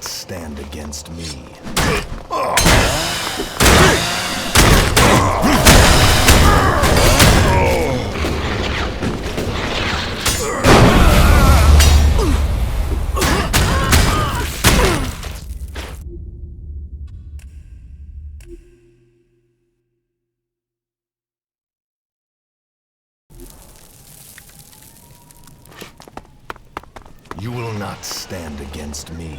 not stand against me. You will not stand against me.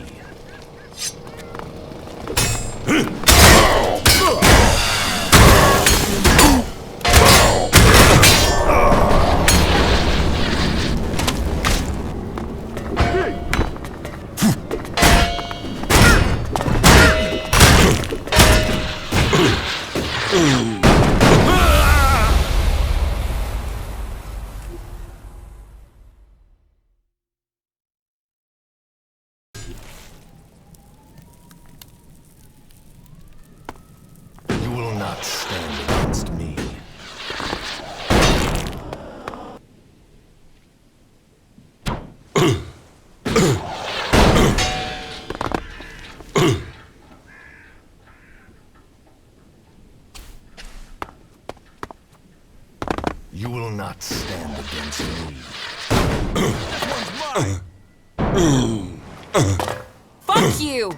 You will not stand against me. You will not stand against me. Fuck you!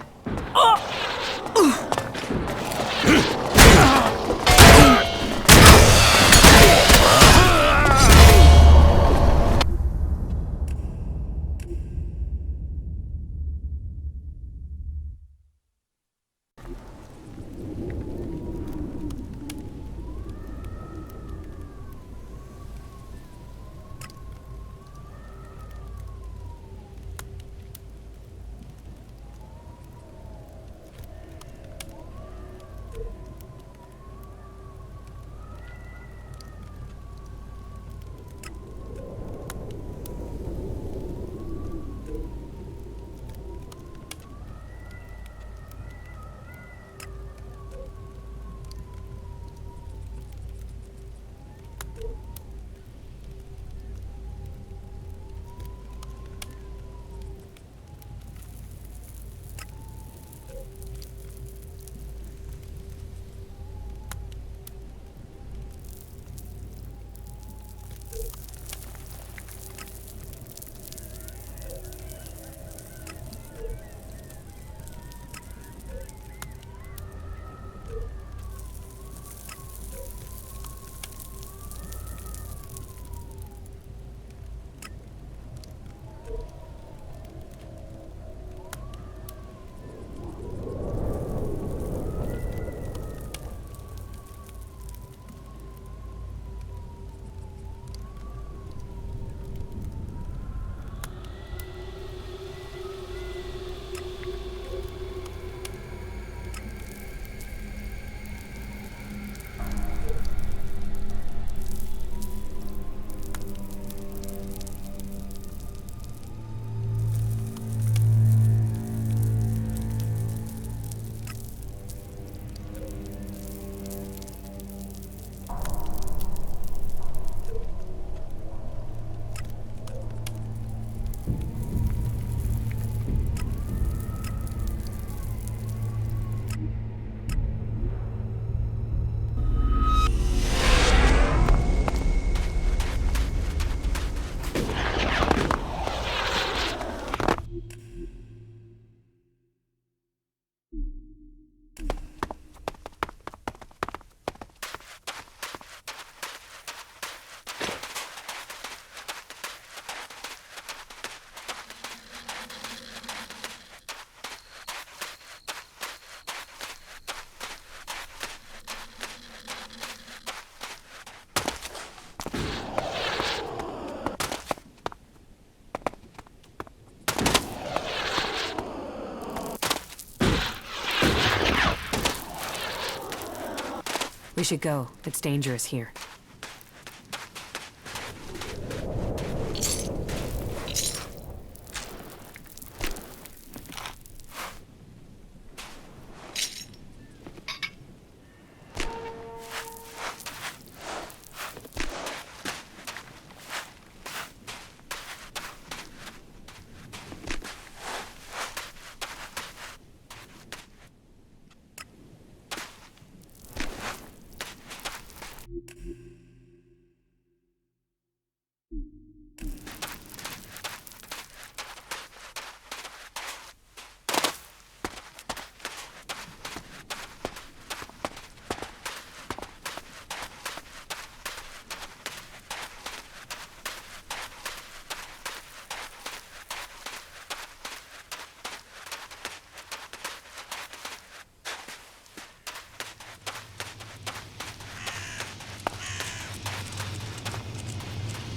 We should go. It's dangerous here.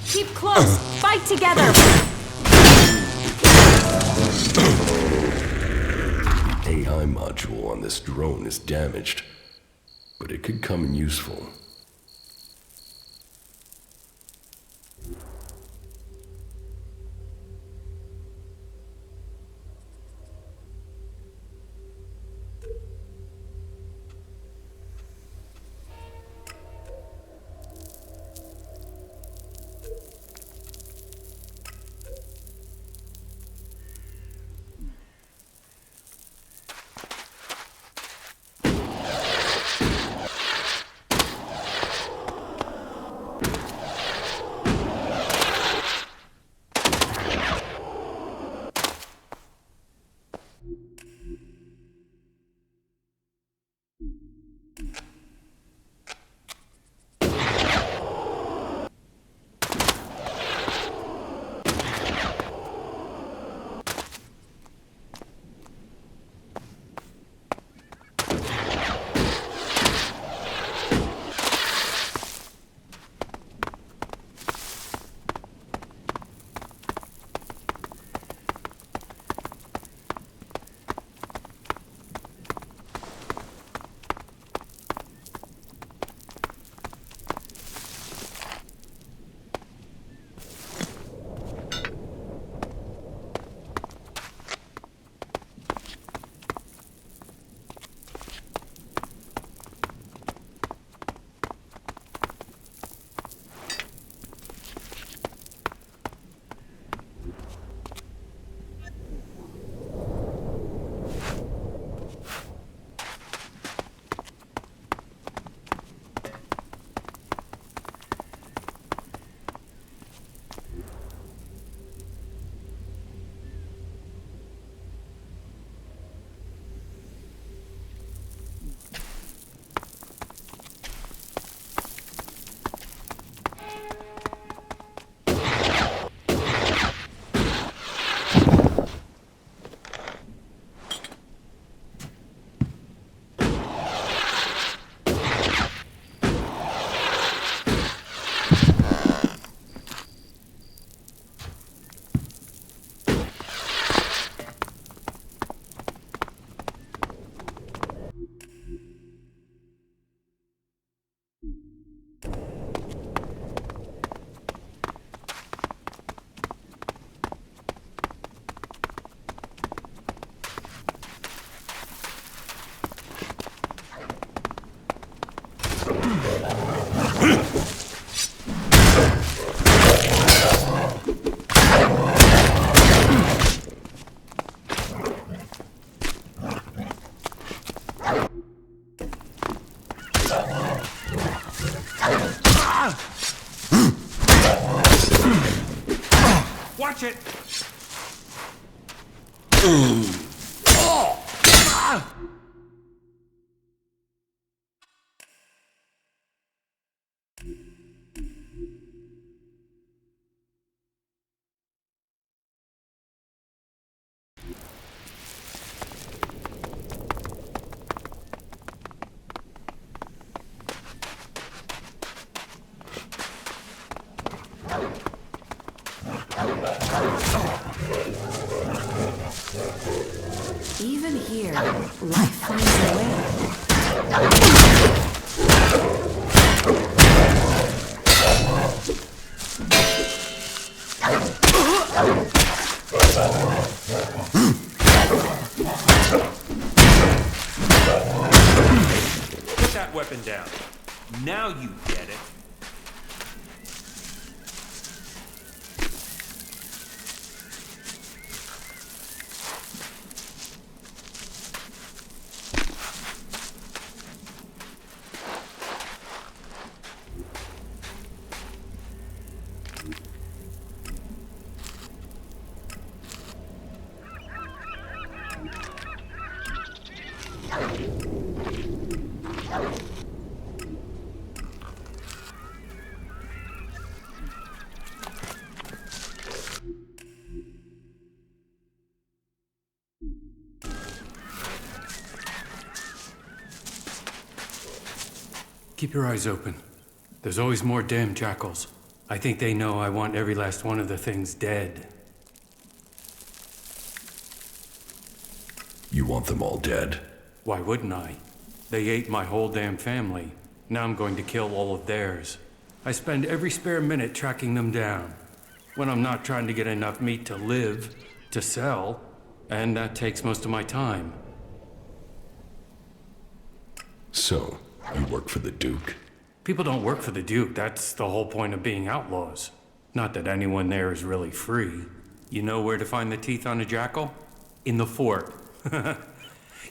Keep close! Fight together! The AI module on this drone is damaged, but it could come in useful. Watch it! Even here, life finds a way. Put that weapon down. Now you get it. Keep your eyes open. There's always more damn jackals. I think they know I want every last one of the things dead. You want them all dead? Why wouldn't I? They ate my whole damn family. Now I'm going to kill all of theirs. I spend every spare minute tracking them down. When I'm not trying to get enough meat to live, to sell, and that takes most of my time. So, you work for the Duke? People don't work for the Duke. That's the whole point of being outlaws. Not that anyone there is really free. You know where to find the teeth on a jackal? In the fort.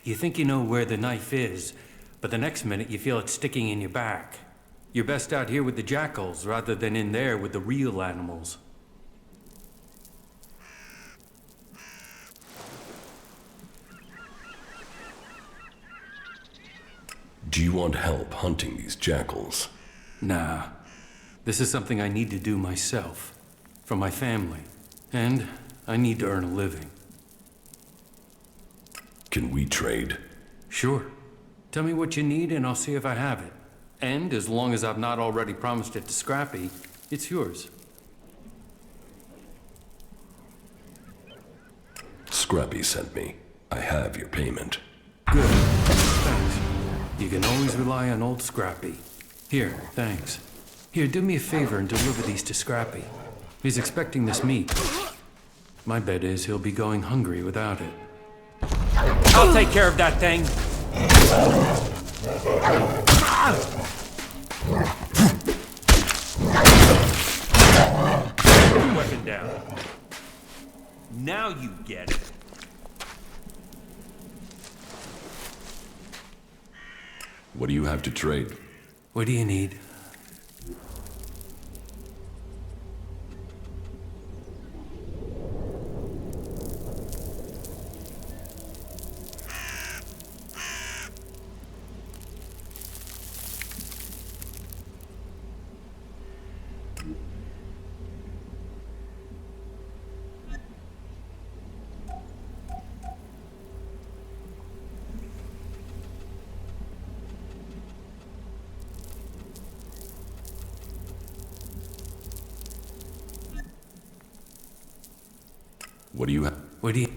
You think you know where the knife is, but the next minute you feel it sticking in your back. You're best out here with the jackals rather than in there with the real animals. Do you want help hunting these jackals? Nah. This is something I need to do myself. For my family. And I need to earn a living. Can we trade? Sure. Tell me what you need and I'll see if I have it. And as long as I've not already promised it to Scrappy, it's yours. Scrappy sent me. I have your payment. Good. Thanks. You can always rely on old Scrappy. Here, thanks. Here, do me a favor and deliver these to Scrappy. He's expecting this meat. My bet is he'll be going hungry without it. I'll take care of that thing. Weapon down. Now you get it. What do you have to trade? What do you need? What do you have? What do you...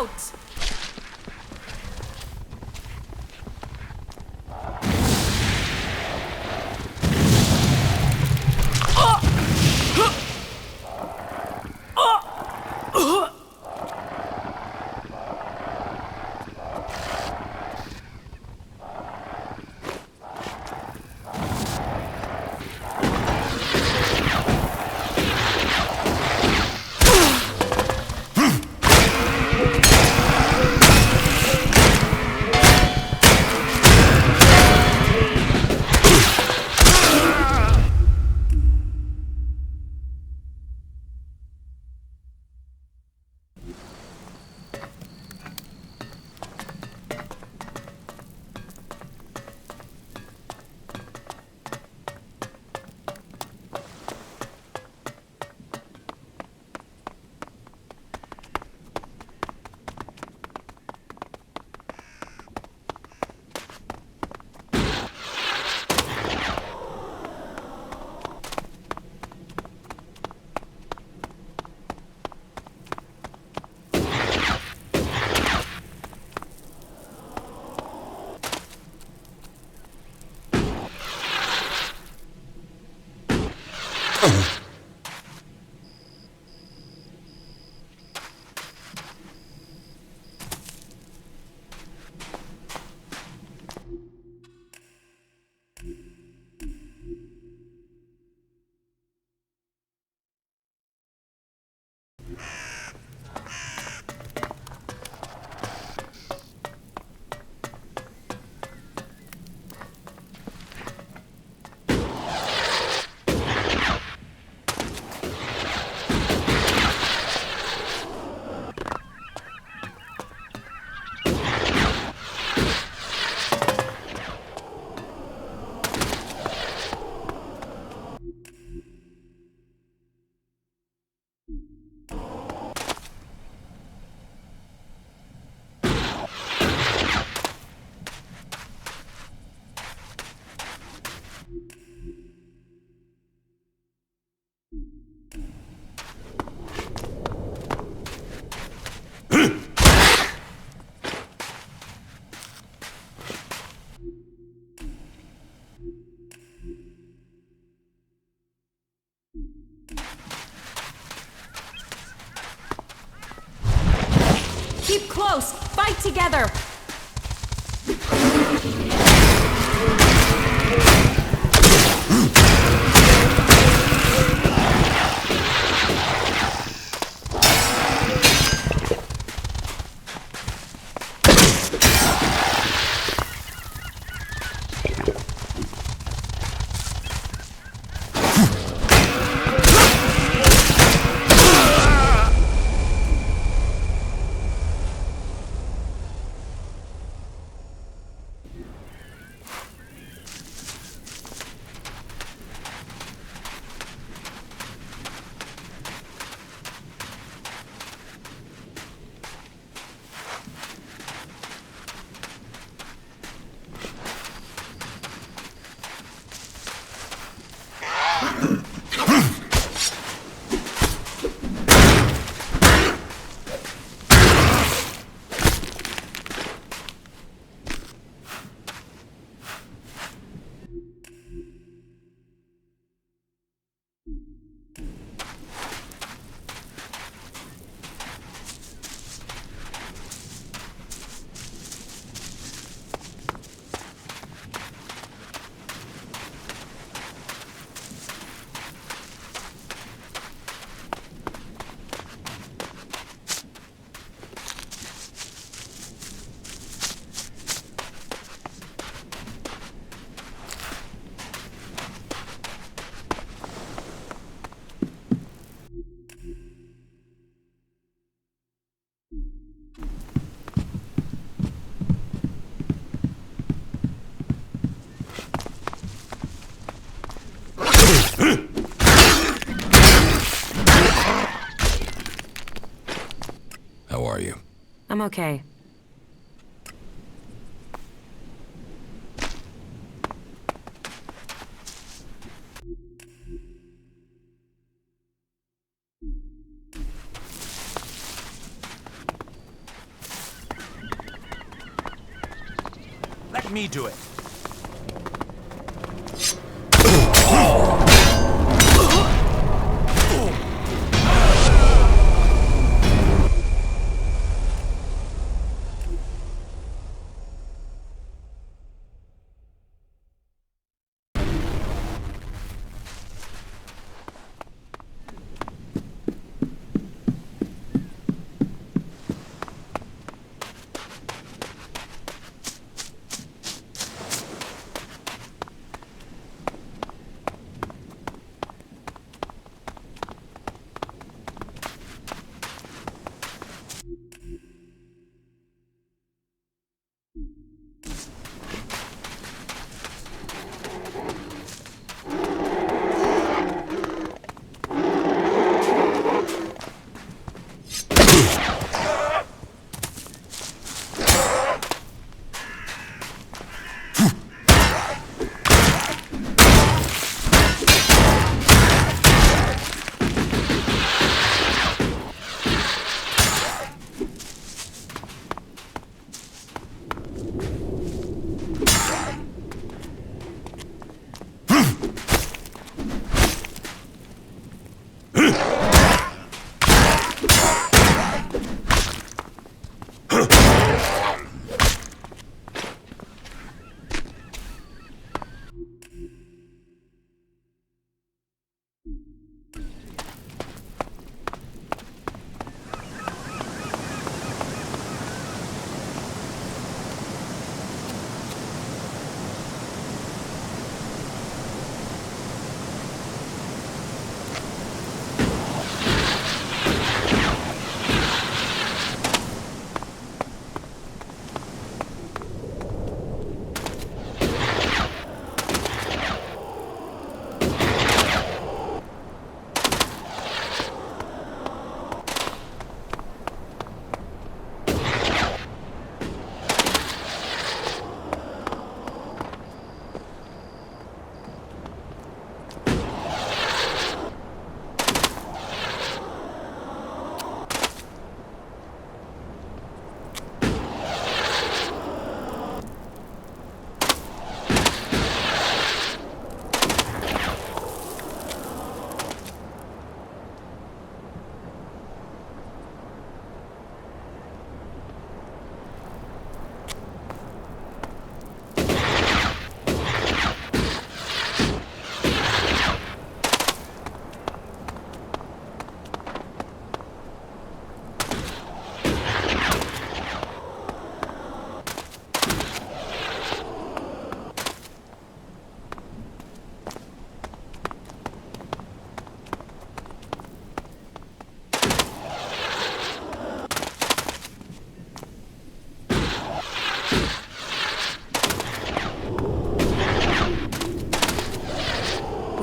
out! Keep close! Fight together! How are you? I'm okay. Let me do it.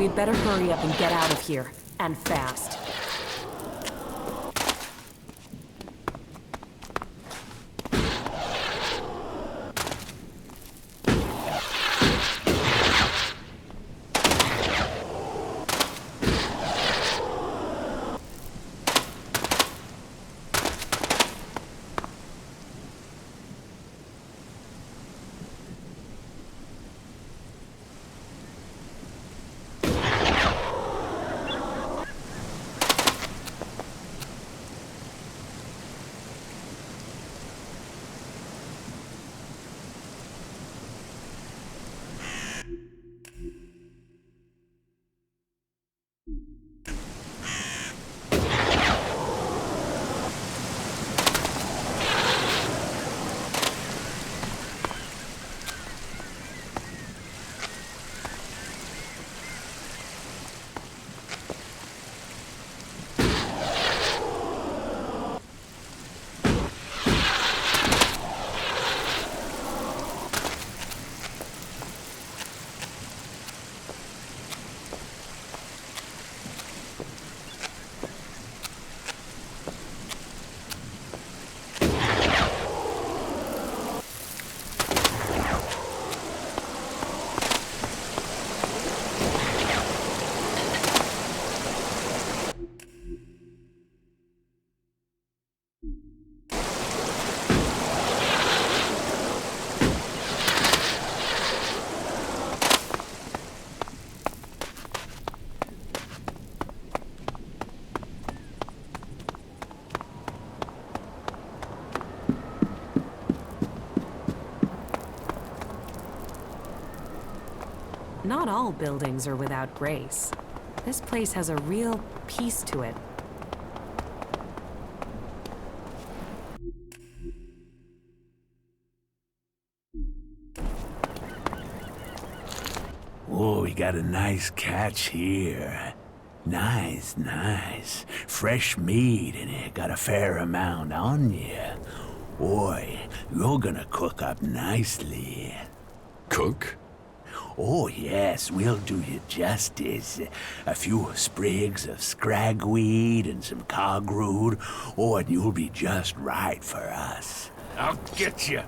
We'd better hurry up and get out of here. And fast. Not all buildings are without grace. This place has a real peace to it. Oh, we got a nice catch here. Nice, nice. Fresh meat, and it got a fair amount on you. Boy, you're gonna cook up nicely. Cook? Oh, yes, we'll do you justice. A few sprigs of scragweed and some cogroot. Oh, and you'll be just right for us. I'll get you.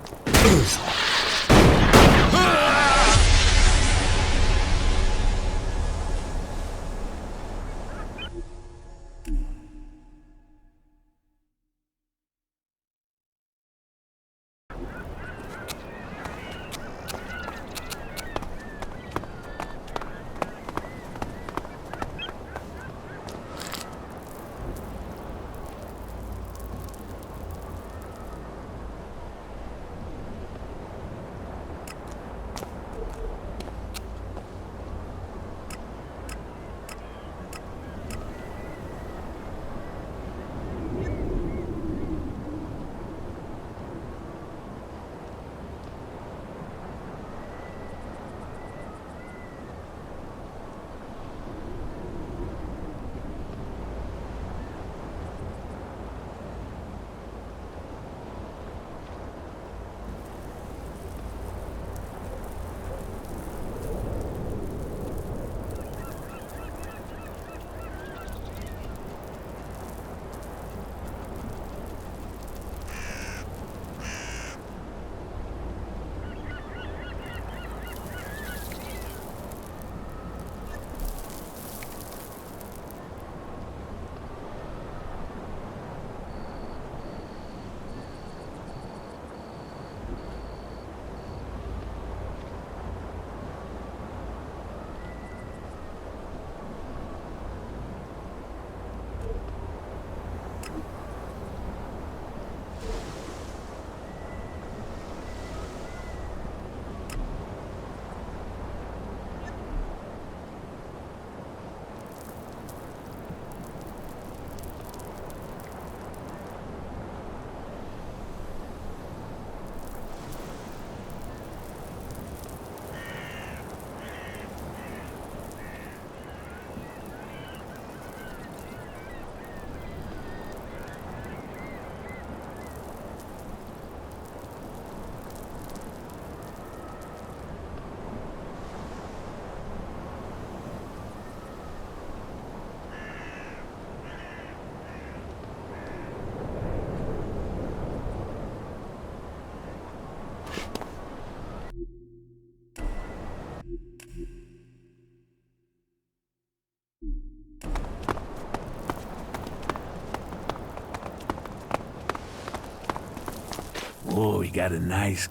Oh, we got a nice...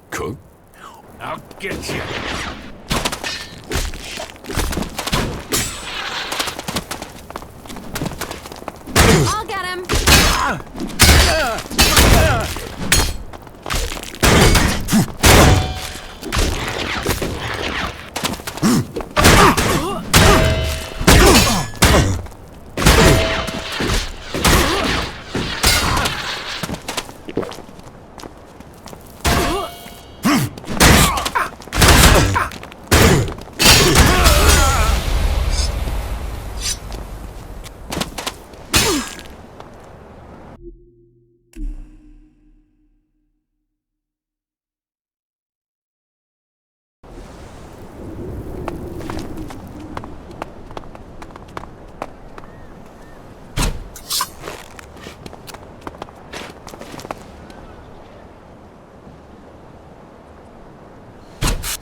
Cook? I'll get you. I'll get him!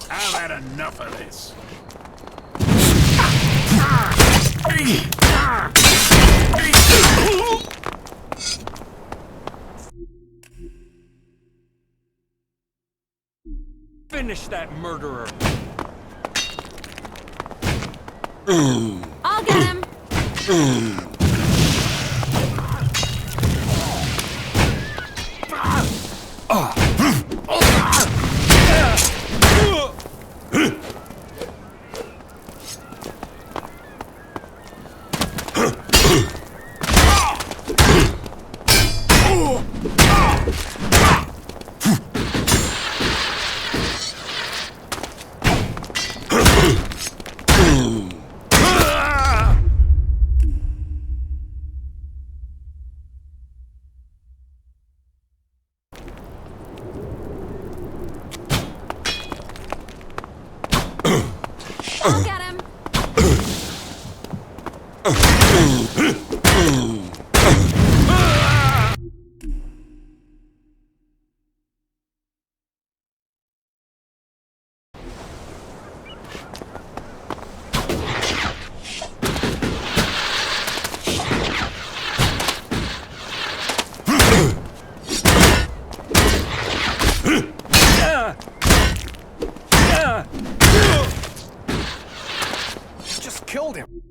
I've had enough of this. Finish that murderer. I'll get him! I'll get him. Just killed him.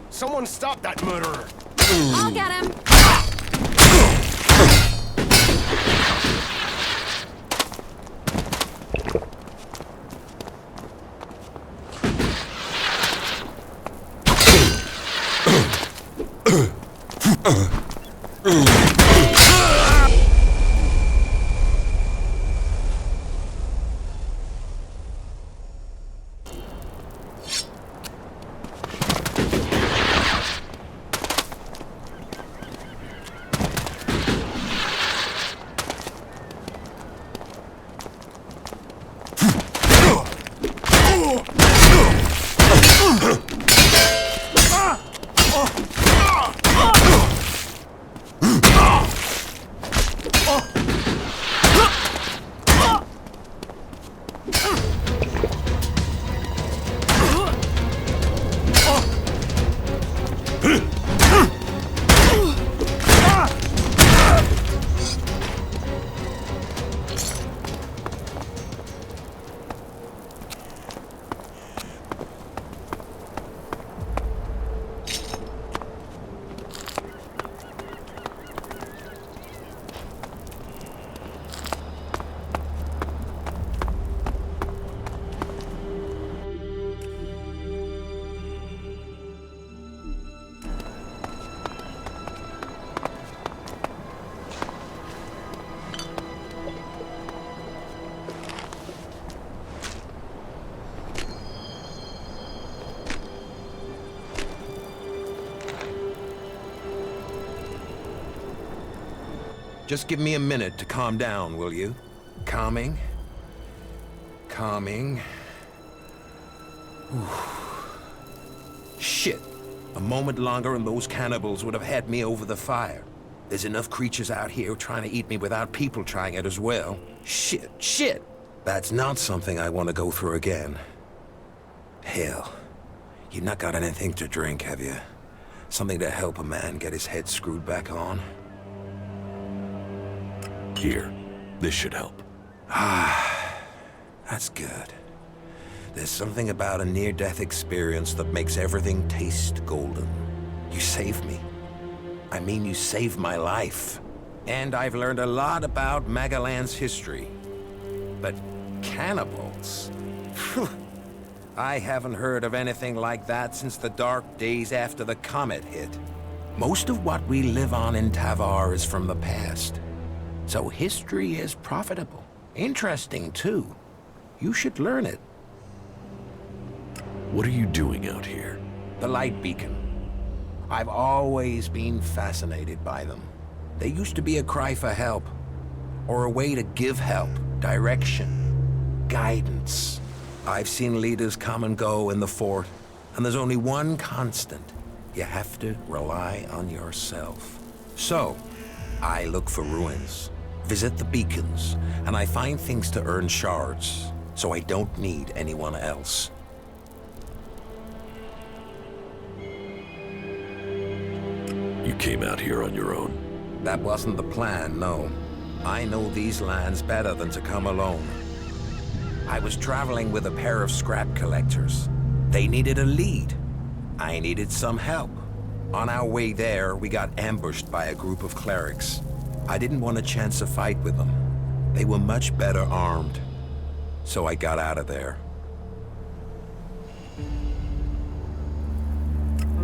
Someone stop that murderer. I'll get him. Just give me a minute to calm down, will you? Calming. Calming. Whew. Shit. A moment longer and those cannibals would have had me over the fire. There's enough creatures out here trying to eat me without people trying it as well. Shit. That's not something I want to go through again. Hell. You've not got anything to drink, have you? Something to help a man get his head screwed back on? Here. This should help. That's good. There's something about a near-death experience that makes everything taste golden. You saved me. I mean, you saved my life. And I've learned a lot about Magaland's history. But cannibals? I haven't heard of anything like that since the dark days after the comet hit. Most of what we live on in Tavar is from the past. So history is profitable. Interesting, too. You should learn it. What are you doing out here? The light beacon. I've always been fascinated by them. They used to be a cry for help, or a way to give help, direction, guidance. I've seen leaders come and go in the fort, and there's only one constant. You have to rely on yourself. So, I look for ruins, visit the beacons, and I find things to earn shards, so I don't need anyone else. You came out here on your own. That wasn't the plan, no. I know these lands better than to come alone. I was traveling with a pair of scrap collectors. They needed a lead. I needed some help. On our way there, we got ambushed by a group of clerics. I didn't want a chance to fight with them. They were much better armed. So I got out of there.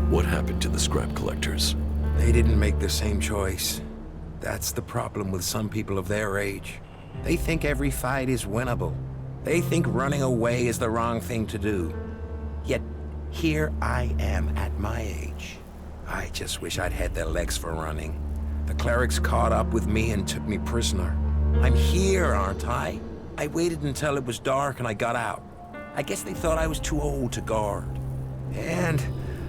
What happened to the scrap collectors? They didn't make the same choice. That's the problem with some people of their age. They think every fight is winnable. They think running away is the wrong thing to do. Yet, here I am at my age. I just wish I'd had their legs for running. The clerics caught up with me and took me prisoner. I'm here, aren't I? I waited until it was dark and I got out. I guess they thought I was too old to guard. And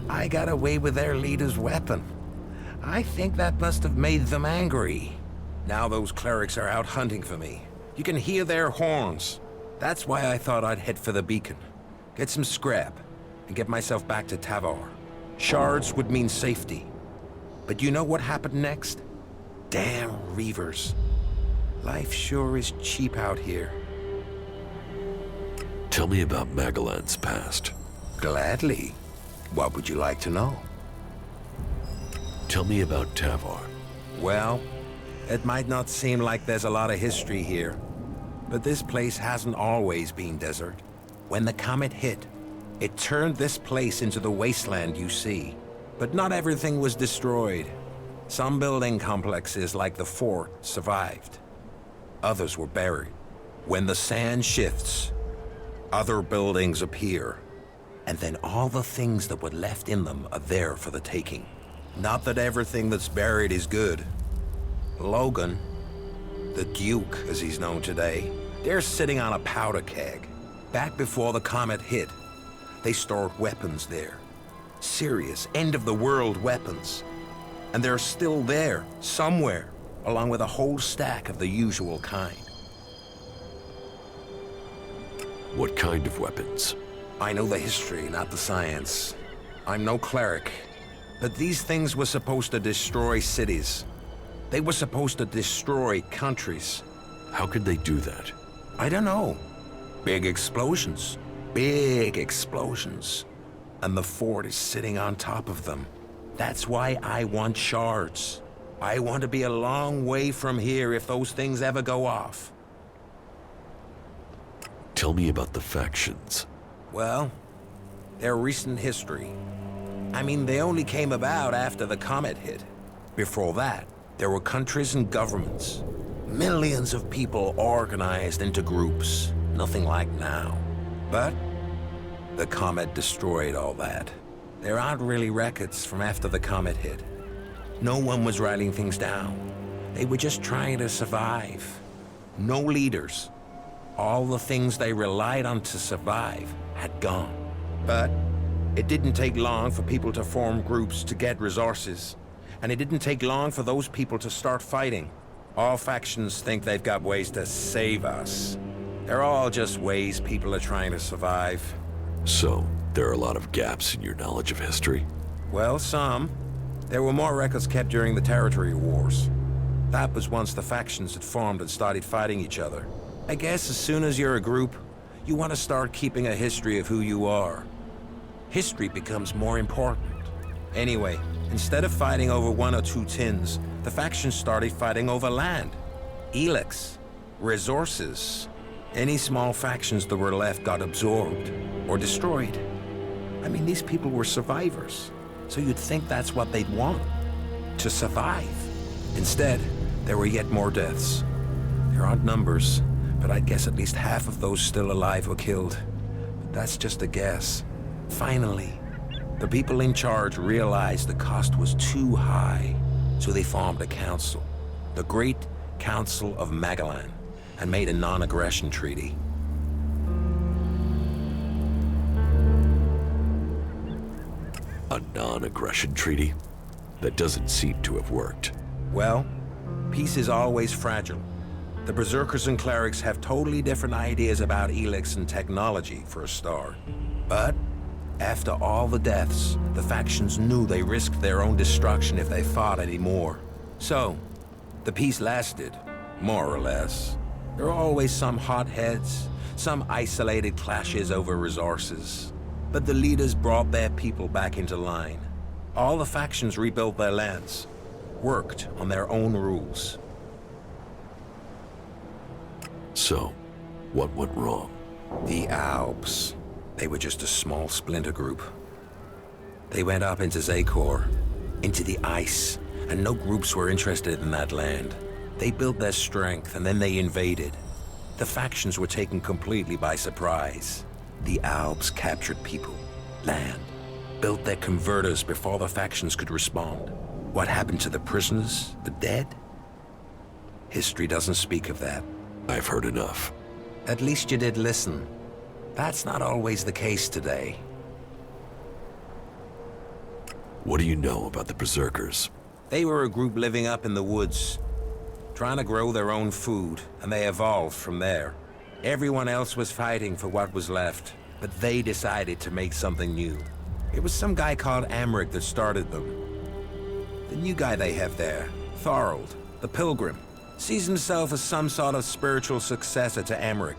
I got away with their leader's weapon. I think that must have made them angry. Now those clerics are out hunting for me. You can hear their horns. That's why I thought I'd head for the beacon. Get some scrap, and get myself back to Tavar. Shards would mean safety. But you know what happened next? Damn Reavers. Life sure is cheap out here. Tell me about Magellan's past. Gladly. What would you like to know? Tell me about Tavar. Well, it might not seem like there's a lot of history here, but this place hasn't always been desert. When the comet hit, it turned this place into the wasteland you see. But not everything was destroyed. Some building complexes, like the fort, survived. Others were buried. When the sand shifts, other buildings appear. And then all the things that were left in them are there for the taking. Not that everything that's buried is good. Logan, the Duke as he's known today, they're sitting on a powder keg. Back before the comet hit, they stored weapons there. Serious, end-of-the-world weapons. And they're still there, somewhere, along with a whole stack of the usual kind. What kind of weapons? I know the history, not the science. I'm no cleric. But these things were supposed to destroy cities. They were supposed to destroy countries. How could they do that? I don't know. Big explosions. Big explosions. And the fort is sitting on top of them. That's why I want shards. I want to be a long way from here if those things ever go off. Tell me about the factions. Well, they're recent history. I mean, they only came about after the comet hit. Before that, there were countries and governments. Millions of people organized into groups. Nothing like now. But the comet destroyed all that. There aren't really records from after the comet hit. No one was writing things down. They were just trying to survive. No leaders. All the things they relied on to survive had gone. But it didn't take long for people to form groups to get resources. And it didn't take long for those people to start fighting. All factions think they've got ways to save us. They're all just ways people are trying to survive. So, there are a lot of gaps in your knowledge of history? Well, some. There were more records kept during the territory wars. That was once the factions had formed and started fighting each other. I guess as soon as you're a group, you want to start keeping a history of who you are. History becomes more important. Anyway, instead of fighting over 1 or 2 tins, the factions started fighting over land. ELEX. Resources. Any small factions that were left got absorbed or destroyed. I mean, these people were survivors, so you'd think that's what they'd want, to survive. Instead, there were yet more deaths. There aren't numbers, but I'd guess at least half of those still alive were killed. But that's just a guess. Finally, the people in charge realized the cost was too high, so they formed a council, the Great Council of Magellan, and made a non-aggression treaty. A non-aggression treaty? That doesn't seem to have worked. Well, peace is always fragile. The Berserkers and Clerics have totally different ideas about ELEX and technology, for a start. But after all the deaths, the factions knew they risked their own destruction if they fought anymore. So, the peace lasted, more or less. There are always some hotheads, some isolated clashes over resources. But the leaders brought their people back into line. All the factions rebuilt their lands, worked on their own rules. So, what went wrong? The Alps. They were just a small splinter group. They went up into Zakor, into the ice, and no groups were interested in that land. They built their strength, and then they invaded. The factions were taken completely by surprise. The Alps captured people, land, built their converters before the factions could respond. What happened to the prisoners, the dead? History doesn't speak of that. I've heard enough. At least you did listen. That's not always the case today. What do you know about the Berserkers? They were a group living up in the woods, trying to grow their own food, and they evolved from there. Everyone else was fighting for what was left, but they decided to make something new. It was some guy called Amric that started them. The new guy they have there, Thorold, the Pilgrim, sees himself as some sort of spiritual successor to Amric.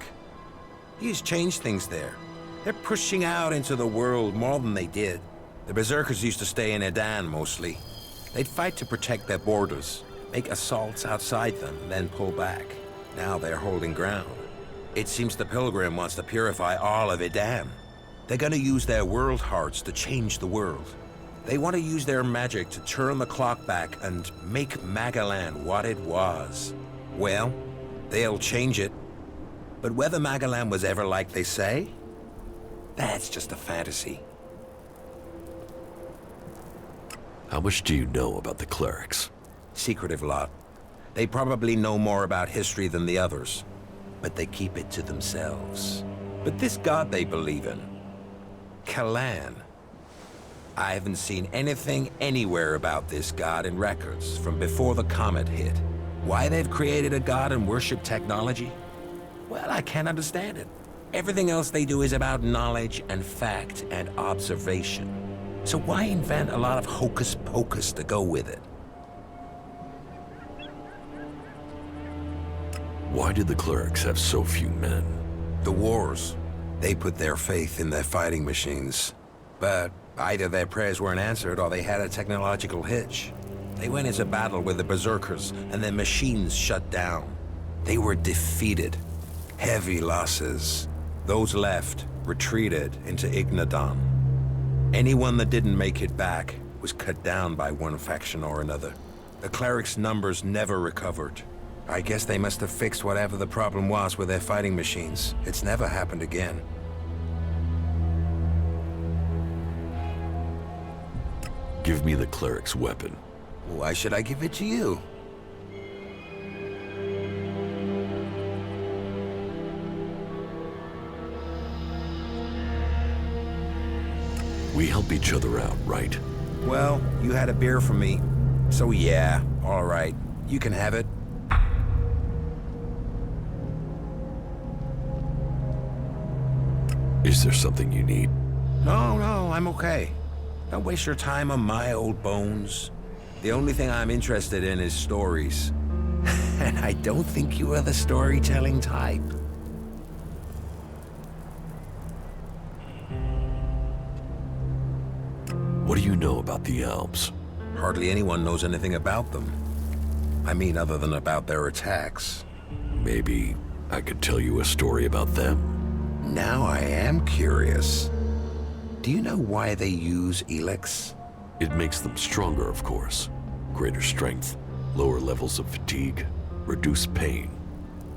He's changed things there. They're pushing out into the world more than they did. The Berserkers used to stay in Edan mostly. They'd fight to protect their borders, make assaults outside them, and then pull back. Now they're holding ground. It seems the Pilgrim wants to purify all of Edan. They're gonna use their world hearts to change the world. They want to use their magic to turn the clock back and make Magalan what it was. Well, they'll change it. But whether Magalan was ever like they say, that's just a fantasy. How much do you know about the clerics? Secretive lot. They probably know more about history than the others, but they keep it to themselves. But this god they believe in, Kalan, I haven't seen anything anywhere about this god in records from before the comet hit. Why they've created a god and worship technology? Well, I can't understand it. Everything else they do is about knowledge and fact and observation. So why invent a lot of hocus pocus to go with it? Why did the clerics have so few men? The wars. They put their faith in their fighting machines. But either their prayers weren't answered or they had a technological hitch. They went into battle with the Berserkers and their machines shut down. They were defeated. Heavy losses. Those left retreated into Ignadon. Anyone that didn't make it back was cut down by one faction or another. The clerics' numbers never recovered. I guess they must have fixed whatever the problem was with their fighting machines. It's never happened again. Give me the cleric's weapon. Why should I give it to you? We help each other out, right? Well, you had a beer from me. So yeah, all right. You can have it. Is there something you need? No, I'm okay. Don't waste your time on my old bones. The only thing I'm interested in is stories. And I don't think you are the storytelling type. What do you know about the Alps? Hardly anyone knows anything about them. I mean, other than about their attacks. Maybe I could tell you a story about them. Now I am curious. Do you know why they use ELEX? It makes them stronger, of course. Greater strength, lower levels of fatigue, reduced pain.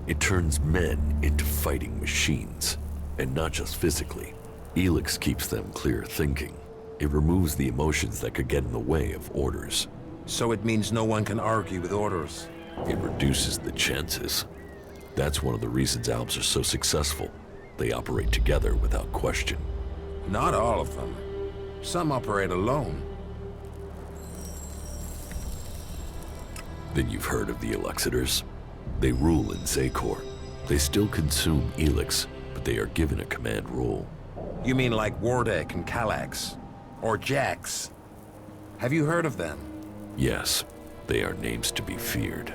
It turns men into fighting machines, and not just physically. ELEX keeps them clear thinking. It removes the emotions that could get in the way of orders. So it means no one can argue with orders. It reduces the chances. That's one of the reasons Alps are so successful. They operate together without question. Not all of them. Some operate alone. Then you've heard of the Elexitors. They rule in Zakor. They still consume ELEX, but they are given a command role. You mean like Wardek and Kallax? Or Jax? Have you heard of them? Yes, they are names to be feared.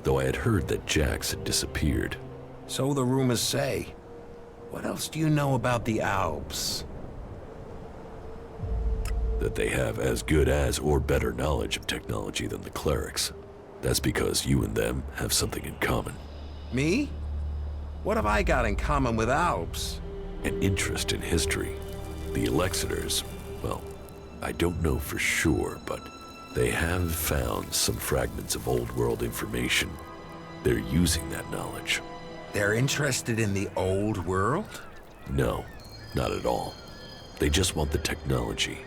Though I had heard that Jax had disappeared. So the rumors say. What else do you know about the Alps? That they have as good as or better knowledge of technology than the clerics. That's because you and them have something in common. Me? What have I got in common with Alps? An interest in history. The Elexitors, well, I don't know for sure, but they have found some fragments of old world information. They're using that knowledge. They're interested in the old world? No, not at all. They just want the technology.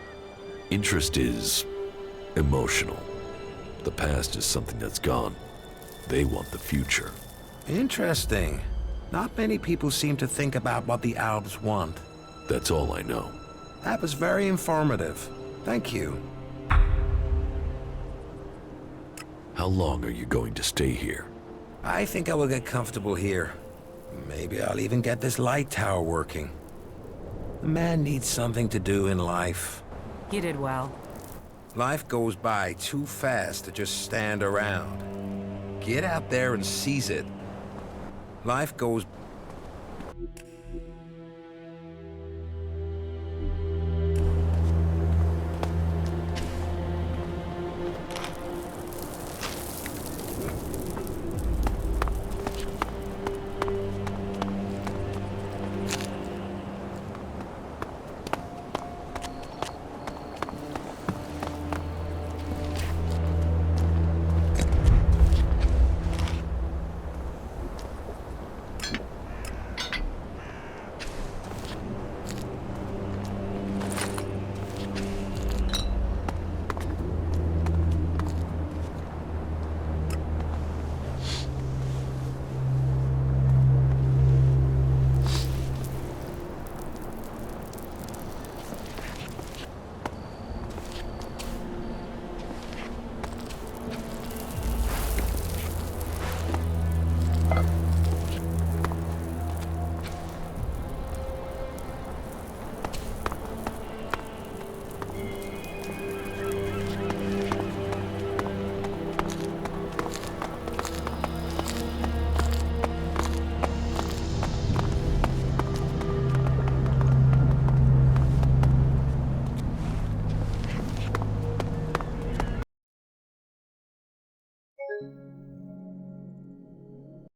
Interest is emotional. The past is something that's gone. They want the future. Interesting. Not many people seem to think about what the Albs want. That's all I know. That was very informative. Thank you. How long are you going to stay here? I think I will get comfortable here. Maybe I'll even get this light tower working. A man needs something to do in life. You did well. Life goes by too fast to just stand around. Get out there and seize it. Life goes...